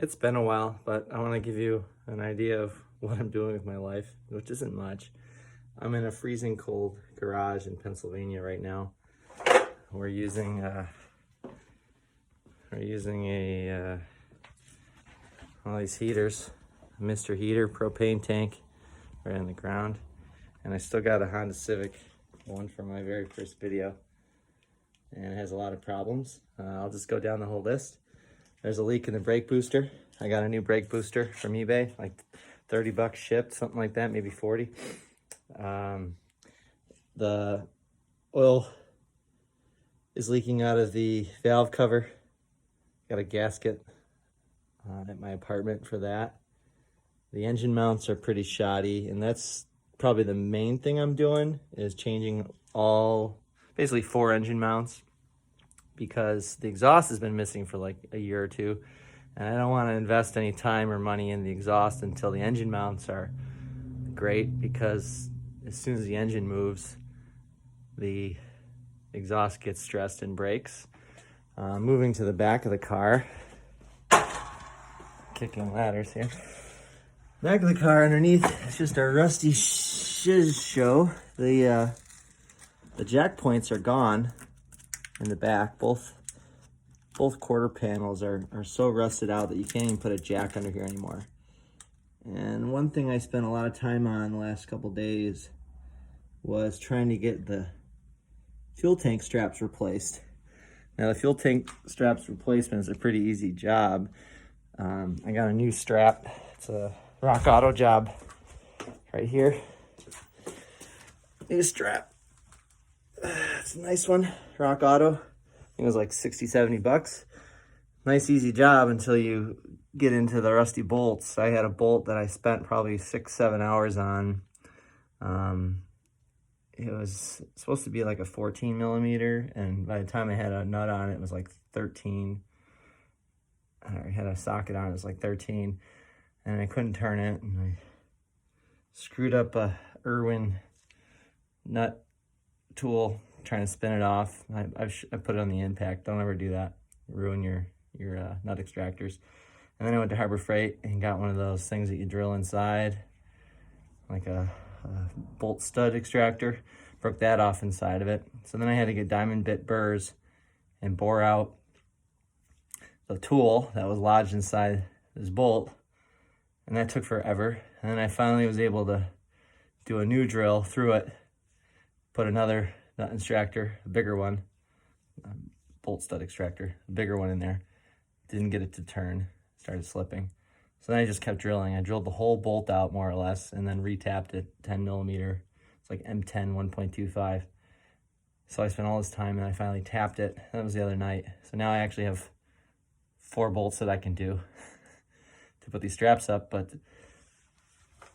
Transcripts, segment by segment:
It's been a while, but I want to give you an idea of what I'm doing with my life, which isn't much. I'm in a freezing cold garage in Pennsylvania right now. We're using all these heaters, Mr. Heater propane tank right in the ground, and I still got a Honda Civic, one from my very first video, and it has a lot of problems. I'll just go down the whole list. There's a leak in the brake booster. I got a new brake booster from eBay, like 30 bucks shipped, something like that, maybe 40. The oil is leaking out of the valve cover. Got a gasket at my apartment for that. The engine mounts are pretty shoddy, and that's probably the main thing I'm doing, is changing basically 4 engine mounts, because the exhaust has been missing for like a year or two, and I don't want to invest any time or money in the exhaust until the engine mounts are great, because as soon as the engine moves, the exhaust gets stressed and breaks. Moving to the back of the car, kicking ladders here. Back of the car underneath, it's just a rusty shiz show. The jack points are gone in the back. Both quarter panels are so rusted out that you can't even put a jack under here anymore. And one thing I spent a lot of time on the last couple days was trying to get the fuel tank straps replaced. Now, the fuel tank straps replacement is a pretty easy job. I got a new strap. It's a Rock Auto job right here. New strap. It's a nice one, Rock Auto. I think it was like 60, 70 bucks. Nice, easy job until you get into the rusty bolts. I had a bolt that I spent probably 6-7 hours on. It was supposed to be like a 14 millimeter, and by the time I had a nut on it, it was like 13. I had a socket on it, was like 13, and I couldn't turn it, and I screwed up a Irwin nut tool trying to spin it off. I put it on the impact. Don't ever do that. Ruin your nut extractors. And then I went to Harbor Freight and got one of those things that you drill inside, like a bolt stud extractor. Broke that off inside of it. So then I had to get diamond bit burrs and bore out the tool that was lodged inside this bolt, and that took forever. And then I finally was able to do a new drill through it, put another nut extractor, a bigger one, bolt stud extractor, a bigger one in there. Didn't get it to turn, started slipping. So then I just kept drilling. I drilled the whole bolt out more or less, and then retapped it 10 millimeter. It's like M10 1.25. So I spent all this time, and I finally tapped it. That was the other night. So now I actually have 4 bolts that I can do to put these straps up, but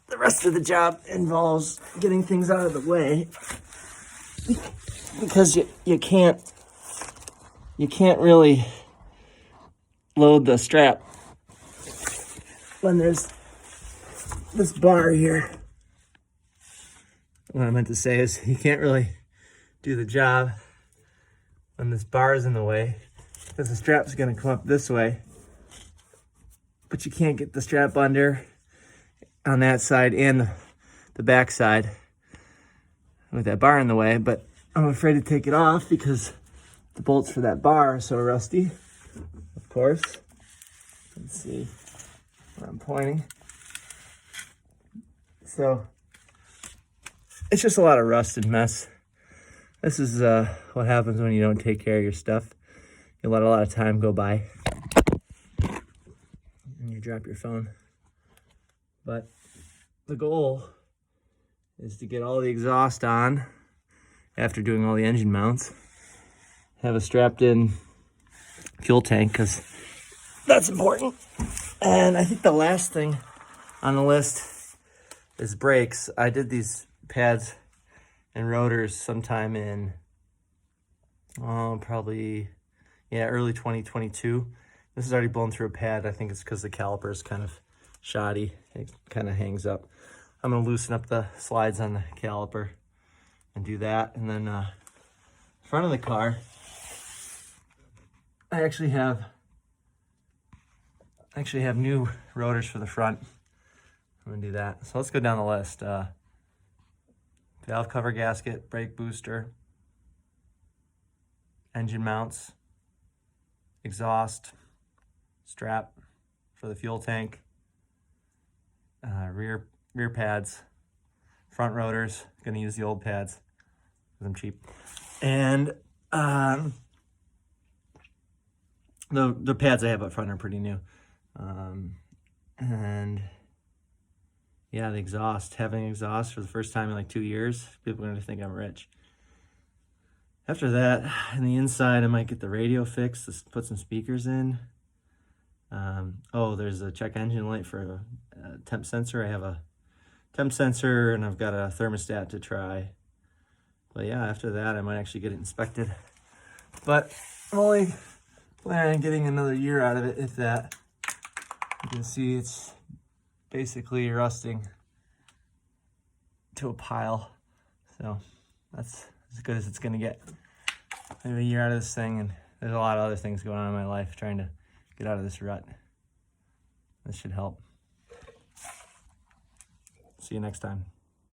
the rest of the job involves getting things out of the way, because you can't really load the strap when there's this bar here. What I meant to say is, you can't really do the job when this bar is in the way, because the strap's going to come up this way, but you can't get the strap under on that side and the back side with that bar in the way. But I'm afraid to take it off because the bolts for that bar are so rusty. Of course, let's see where I'm pointing. So it's just a lot of rust and mess. This is what happens when you don't take care of your stuff. You let a lot of time go by and you drop your phone. But the goal is to get all the exhaust on after doing all the engine mounts. Have a strapped in fuel tank, because that's important. And I think the last thing on the list is brakes. I did these pads and rotors sometime in probably early 2022. This is already blown through a pad. I think it's because the caliper is kind of shoddy. It kind of hangs up. I'm going to loosen up the slides on the caliper and do that. And then front of the car, I actually have actually have new rotors for the front. I'm gonna do that. So let's go down the list. Valve cover gasket, brake booster, engine mounts, exhaust, strap for the fuel tank, rear pads, front rotors. Gonna use the old pads because I'm cheap. And the pads I have up front are pretty new. And yeah, the exhaust. Having exhaust for the first time in like 2 years, people are gonna think I'm rich. After that, in the inside, I might get the radio fixed, put some speakers in. Oh, there's a check engine light for a temp sensor. I have a temp sensor and I've got a thermostat to try. But yeah, after that, I might actually get it inspected. But I'm only planning on getting another year out of it, if that. You can see it's basically rusting to a pile. So that's as good as it's gonna get. I have a year out of this thing, and there's a lot of other things going on in my life trying to get out of this rut. This should help. See you next time.